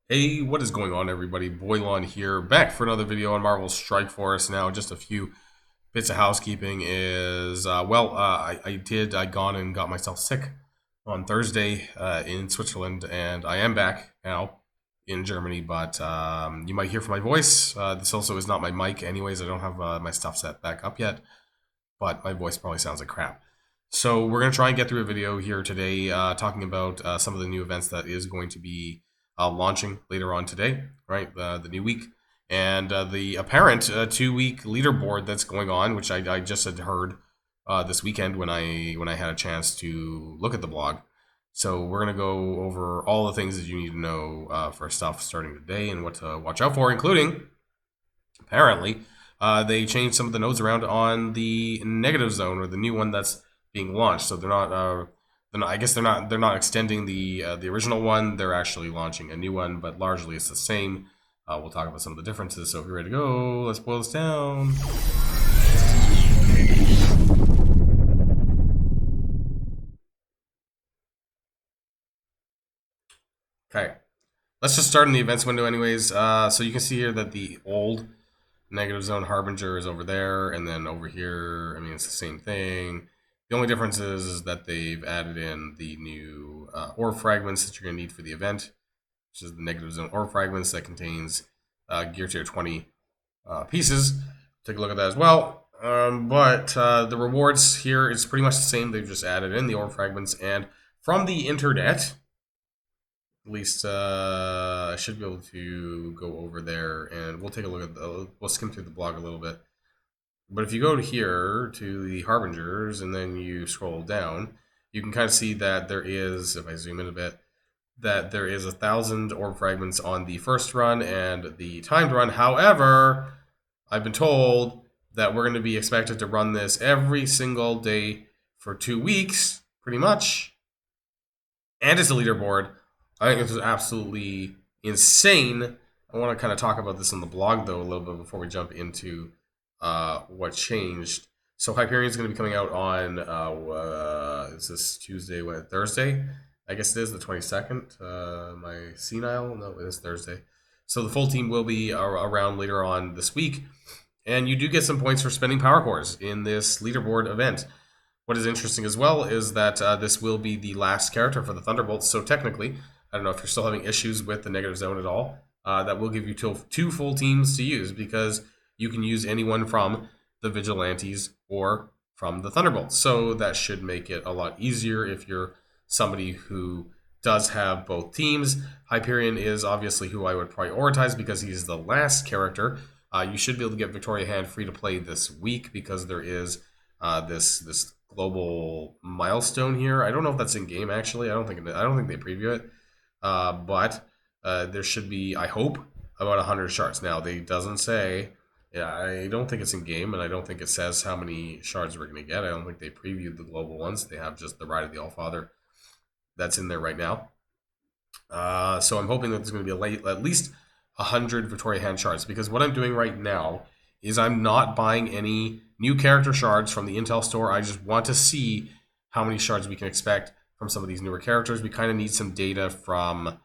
Hey, what is going on, everybody? Boilon here, back for another video on Marvel Strike Force. Now, just a few bits of housekeeping is, I gone and got myself sick on Thursday in Switzerland, and I am back now in Germany, but you might hear from my voice. This also is not my mic anyways. I don't have my stuff set back up yet, but my voice probably sounds like crap. So we're going to try and get through a video here today talking about some of the new events that is going to be launching later on today, right? The new week. And the apparent 2 week leaderboard that's going on, which I just had heard this weekend when I had a chance to look at the blog. So we're going to go over all the things that you need to know for stuff starting today and what to watch out for, including apparently they changed some of the nodes around on the negative zone, or the new one that's being launched. So I guess they're not extending the original one. They're actually launching a new one, but largely it's the same. We'll talk about some of the differences. So if you're ready to go, let's boil this down. Okay, let's just start in the events window, anyways. So you can see here that the old negative zone harbinger is over there, and then over here, I mean, it's the same thing. The only difference is that they've added in the new ore fragments that you're going to need for the event, which is the negative zone ore fragments that contains gear tier 20 pieces. Take a look at that as well. But the rewards here is pretty much the same. They've just added in the ore fragments, and from the internet, at least I should be able to go over there, and we'll take a look at we'll skim through the blog a little bit. But if you go to here to the harbingers and then you scroll down, you can kind of see that there is, if I zoom in a bit, that there is 1,000 orb fragments on the first run and the timed run. However, I've been told that we're going to be expected to run this every single day for 2 weeks, pretty much. And it's a leaderboard. I think this is absolutely insane. I want to kind of talk about this on the blog, though, a little bit before we jump into what changed. So Hyperion is going to be coming out on, is this Tuesday, Thursday? I guess it is the 22nd. My senile? No, it is Thursday. So the full team will be around later on this week. And you do get some points for spending power cores in this leaderboard event. What is interesting as well is that this will be the last character for the Thunderbolts. So technically, I don't know if you're still having issues with the negative zone at all, that will give you two full teams to use, because you can use anyone from the Vigilantes or from the Thunderbolts. So that should make it a lot easier if you're somebody who does have both teams. Hyperion is obviously who I would prioritize because he's the last character. You should be able to get Victoria Hand free to play this week because there is this global milestone here. I don't know if that's in game actually. I don't think they preview it, but there should be, I hope, about 100 shards. Now they doesn't say. Yeah, I don't think it's in game, and I don't think it says how many shards we're going to get. I don't think they previewed the global ones. They have just the Ride of the Allfather that's in there right now. So I'm hoping that there's going to be at least 100 Victoria Hand shards, because what I'm doing right now is I'm not buying any new character shards from the Intel store. I just want to see how many shards we can expect from some of these newer characters. We kind of need some data from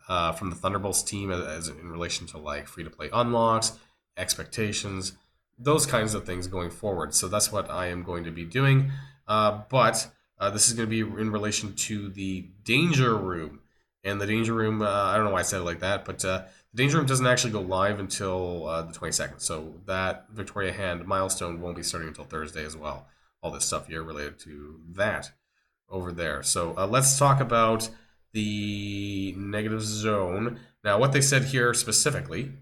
the Thunderbolts team as in relation to like free-to-play unlocks, expectations, those kinds of things going forward. So that's what I am going to be doing. But this is going to be in relation to the Danger Room. And the Danger Room, I don't know why I said it like that, but the Danger Room doesn't actually go live until the 22nd. So that Victoria Hand milestone won't be starting until Thursday as well. All this stuff here related to that over there. So let's talk about the negative zone. Now, what they said here specifically,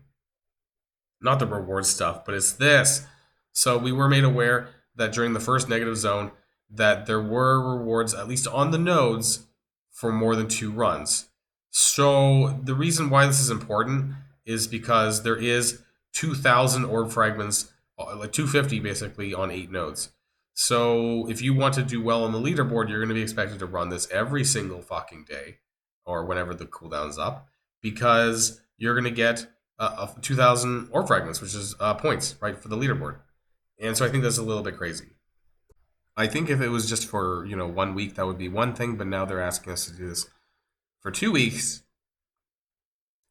not the reward stuff, but it's this. So we were made aware that during the first negative zone that there were rewards, at least on the nodes, for more than 2 runs. So the reason why this is important is because there is 2,000 orb fragments, like 250 basically, on 8 nodes. So if you want to do well on the leaderboard, you're going to be expected to run this every single fucking day, or whenever the cooldown's up, because you're going to get 2,000 orb fragments, which is points, right, for the leaderboard. And so I think that's a little bit crazy. I think if it was just for 1 week, that would be one thing, but now they're asking us to do this for 2 weeks,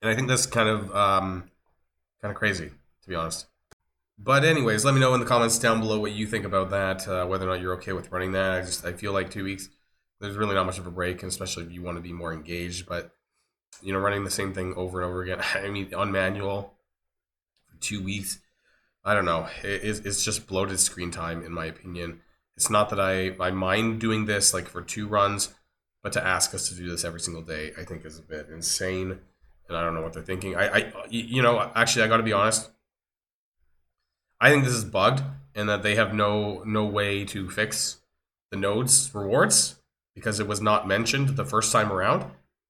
And I think that's kind of crazy, to be honest. But anyways, let me know in the comments down below what you think about that. Whether or not you're okay with running that. I feel like 2 weeks. There's really not much of a break, and especially if you want to be more engaged. But running the same thing over and over again. I mean, on manual for 2 weeks. I don't know. It's just bloated screen time, in my opinion. It's not that I mind doing this like for 2 runs, but to ask us to do this every single day, I think is a bit insane. And I don't know what they're thinking. Actually, I got to be honest. I think this is bugged, and that they have no way to fix the nodes rewards because it was not mentioned the first time around.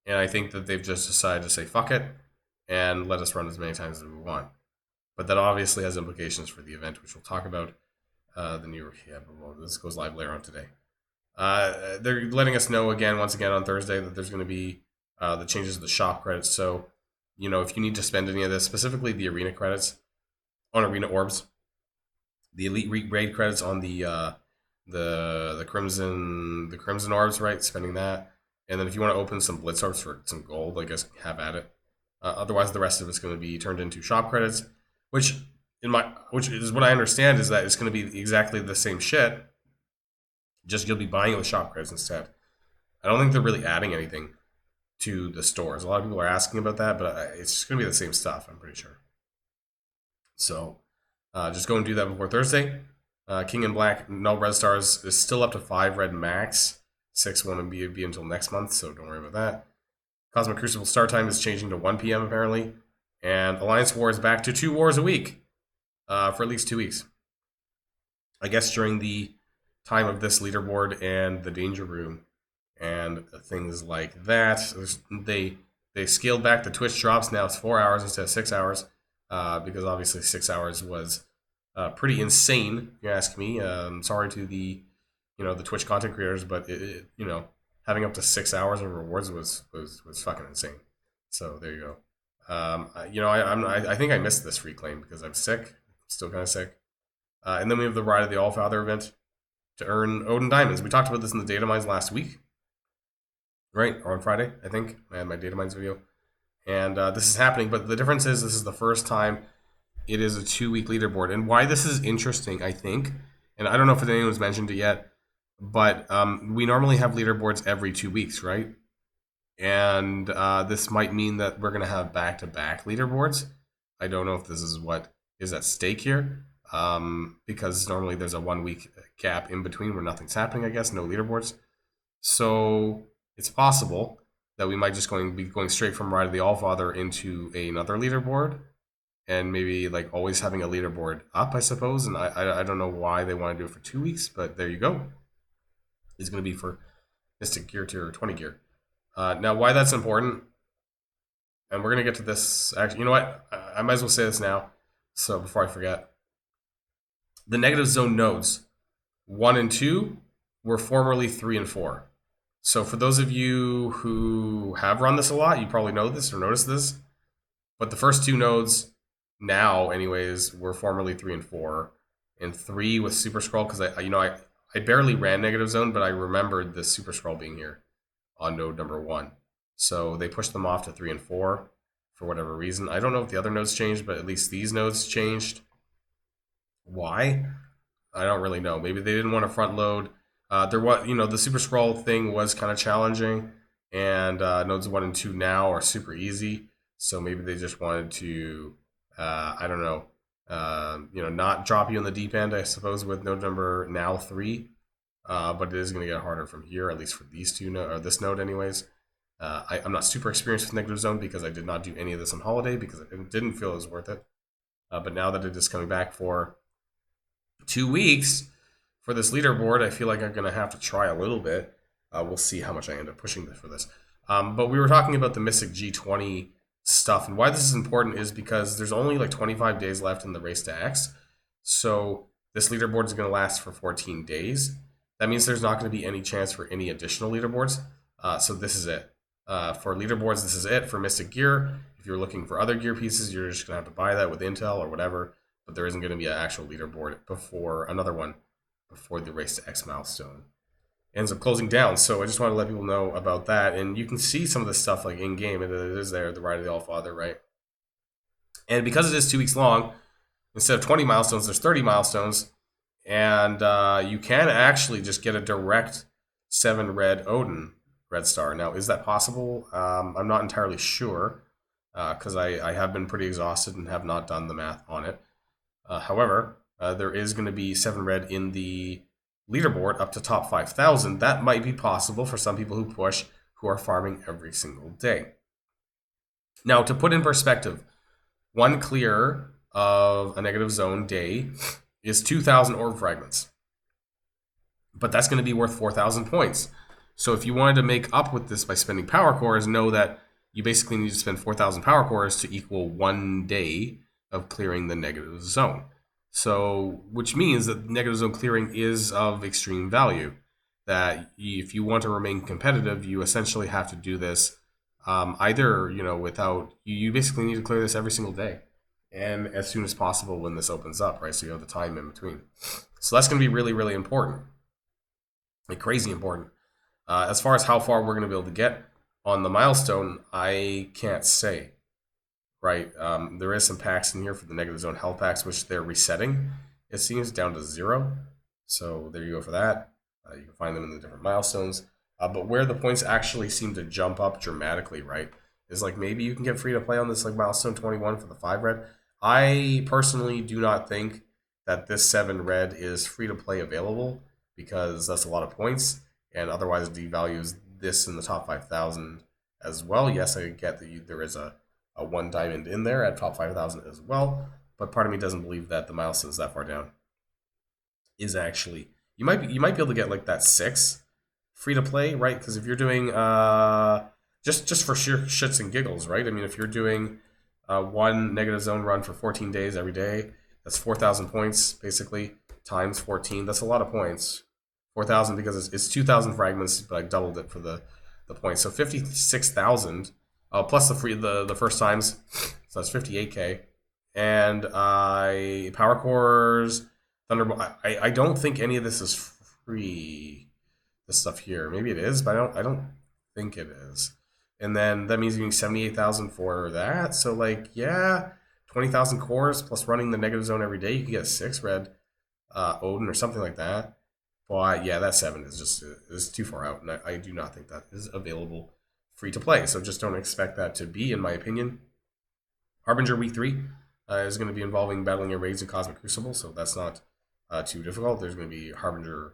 And I think that they've just decided to say fuck it and let us run as many times as we want. But that obviously has implications for the event, which we'll talk about. The new well, this goes live later on today. They're letting us know once again on Thursday that there's going to be the changes to the shop credits. So, if you need to spend any of this, specifically the arena credits on arena orbs, the elite raid credits on the crimson orbs, right? Spending that, and then if you want to open some blitz orbs for some gold, I guess have at it. Otherwise, the rest of it's going to be turned into shop credits, which which is what I understand is that it's going to be exactly the same shit. Just you'll be buying it with shop credits instead. I don't think they're really adding anything to the stores. A lot of people are asking about that, but it's just going to be the same stuff. I'm pretty sure. So just go and do that before Thursday. King and Black, no red stars is still up to 5 red max. 6 won't be until next month, so don't worry about that. Cosmic Crucible start time is changing to 1 p.m. apparently. And Alliance War is back to 2 wars a week for at least 2 weeks. I guess during the time of this leaderboard and the danger room and things like that, they scaled back the Twitch drops. Now it's 4 hours instead of 6 hours because obviously 6 hours was pretty insane, if you ask me. Sorry to the the Twitch content creators, but having up to 6 hours of rewards was fucking insane. So there you go. I think I missed this reclaim because I'm sick, still kind of sick. And then we have the Ride of the Allfather event to earn Odin Diamonds. We talked about this in the data mines last week, right? Or on Friday, I think. I had my data mines video. And this is happening, but the difference is this is the first time it is a 2-week leaderboard. And why this is interesting, I think, and I don't know if anyone's mentioned it yet, but we normally have leaderboards every 2 weeks, right? And this might mean that we're going to have back-to-back leaderboards. I don't know if this is what is at stake here, because normally there's a 1-week gap in between where nothing's happening, I guess, no leaderboards. So it's possible that we might just be going straight from Ride of the Allfather into another leaderboard, and maybe like always having a leaderboard up, I suppose. And I don't know why they want to do it for 2 weeks, but there you go. It's going to be for Mystic Gear tier 20 gear. Now, why that's important, and we're going to get to this. Actually, you know what? I might as well say this now, so before I forget. The negative zone nodes 1 and 2 were formerly 3 and 4. So for those of you who have run this a lot, you probably know this or noticed this. But the first 2 nodes now, anyways, were formerly 3 and 4. And 3 with Super Scroll, because I barely ran Negative Zone, but I remembered the Super Scroll being here on node number 1. So they pushed them off to 3 and 4 for whatever reason. I don't know if the other nodes changed, but at least these nodes changed. Why? I don't really know. Maybe they didn't want to front load. There was, the Super Scroll thing was kind of challenging, and nodes 1 and 2 now are super easy. So maybe they just wanted to, I don't know, not drop you in the deep end, I suppose, with node number now 3. But it is going to get harder from here, at least for these 2 or this node, anyways. I'm not super experienced with Negative Zone because I did not do any of this on holiday because it didn't feel it was worth it. But now that it is coming back for 2 weeks for this leaderboard, I feel like I'm going to have to try a little bit. We'll see how much I end up pushing for this. But we were talking about the Mystic G20 stuff, and why this is important is because there's only like 25 days left in the race to X. So this leaderboard is going to last for 14 days. That means there's not going to be any chance for any additional leaderboards. So this is it. For leaderboards, this is it. For Mystic Gear, if you're looking for other gear pieces, you're just going to have to buy that with Intel or whatever. But there isn't going to be an actual leaderboard before the race to X milestone. ends up closing down. So I just want to let people know about that. And you can see some of this stuff like in game. It is there, the Ride of the Allfather, right? And because it is 2 weeks long, instead of 20 milestones, there's 30 milestones. And you can actually just get a direct 7 red Odin red star. Now, is that possible? I'm not entirely sure because I have been pretty exhausted and have not done the math on it. However, there is going to be 7 red in the leaderboard up to top 5,000. That might be possible for some people who push, who are farming every single day. Now, to put in perspective, 1 clear of a negative zone day is 2,000 orb fragments. But that's going to be worth 4,000 points. So if you wanted to make up with this by spending power cores, know that you basically need to spend 4,000 power cores to equal 1 day of clearing the negative zone. So, which means that negative zone clearing is of extreme value. That if you want to remain competitive, you essentially have to do this either, without, you basically need to clear this every single day. And as soon as possible when this opens up, right? So you have the time in between. So that's going to be really, really important. Like crazy important. As far as how far we're going to be able to get on the milestone, I can't say. Right? There is some packs in here for the negative zone health packs, which they're resetting. It seems down to 0. So there you go for that. You can find them in the different milestones. But where the points actually seem to jump up dramatically, right, is like maybe you can get free to play on this like milestone 21 for the 5 red. I personally do not think that this 7 red is free to play available because that's a lot of points, and otherwise it devalues this in the top 5,000 as well. Yes, I get that there is a 1 diamond in there at top 5,000 as well, but part of me doesn't believe that the milestones that far down is actually, you might be able to get like that 6 free to play, right? Because if you're doing just for sheer shits and giggles, right? I mean, if you're doing 1 negative zone run for 14 days every day, that's 4,000 points basically times 14. That's a lot of points. 4,000 because it's 2,000 fragments, but I doubled it for the points. So 56,000 plus the first times, so that's 58k. And power cores, Thunderbolt. I don't think any of this is free. This stuff here, maybe it is, but I don't think it is. And then that means you need 78,000 for that. So like, yeah, 20,000 cores plus running the negative zone every day, you can get 6 red Odin or something like that. But yeah, that 7 is too far out, and I do not think that is available free to play. So just don't expect that to be, in my opinion. Harbinger Week 3 is going to be involving battling your raids in Cosmic Crucible, so that's not too difficult. There's going to be Harbinger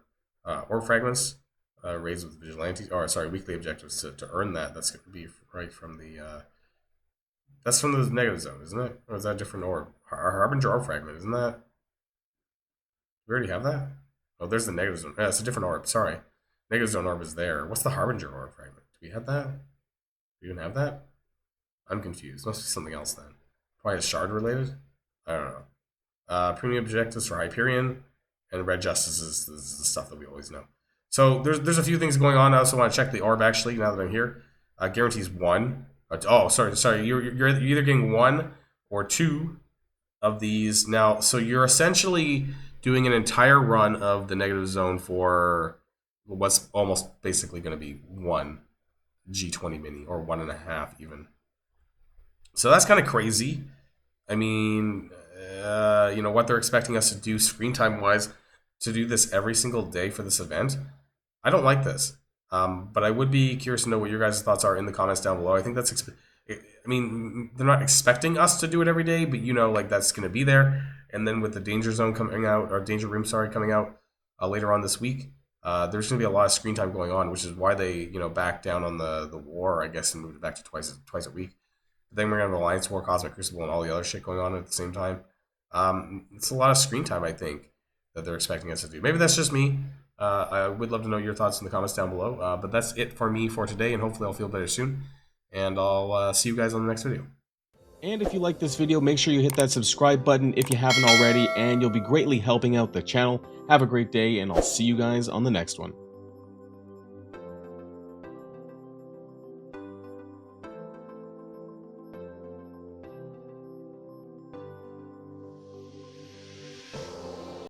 Orb Fragments, raids with Vigilantes, or sorry, weekly objectives to earn that. That's going to be right from the that's from the negative zone, isn't it? Or is that a different orb? Harbinger Orb Fragment, isn't that? We already have that? Oh, there's the negative zone. It's a different orb. Sorry. Negative zone orb is there. What's the Harbinger orb fragment? Do we have that? Do we even have that? I'm confused. Must be something else then. Probably is shard related? I don't know. Premium objectives for Hyperion and Red Justice is the stuff that we always know. So there's a few things going on. I also want to check the orb actually now that I'm here. Guarantees 1. Oh, sorry. You're either getting 1 or 2 of these now. So you're essentially doing an entire run of the negative zone for what's almost basically going to be 1 G20 mini, or 1.5 even. So that's kind of crazy. I mean, what they're expecting us to do screen time wise, to do this every single day for this event. I don't like this. But I would be curious to know what your guys' thoughts are in the comments down below. I think that's, I mean, they're not expecting us to do it every day, but like that's going to be there. And then with the Danger Zone coming out, or Danger Room, sorry, coming out later on this week, there's going to be a lot of screen time going on, which is why they, backed down on the war, I guess, and moved it back to twice a week. But then we're going to have Alliance War, Cosmic Crucible, and all the other shit going on at the same time. It's a lot of screen time, I think, that they're expecting us to do. Maybe that's just me. I would love to know your thoughts in the comments down below. But that's it for me for today, and hopefully I'll feel better soon. And I'll see you guys on the next video. And if you like this video, make sure you hit that subscribe button if you haven't already, and you'll be greatly helping out the channel. Have a great day, and I'll see you guys on the next one.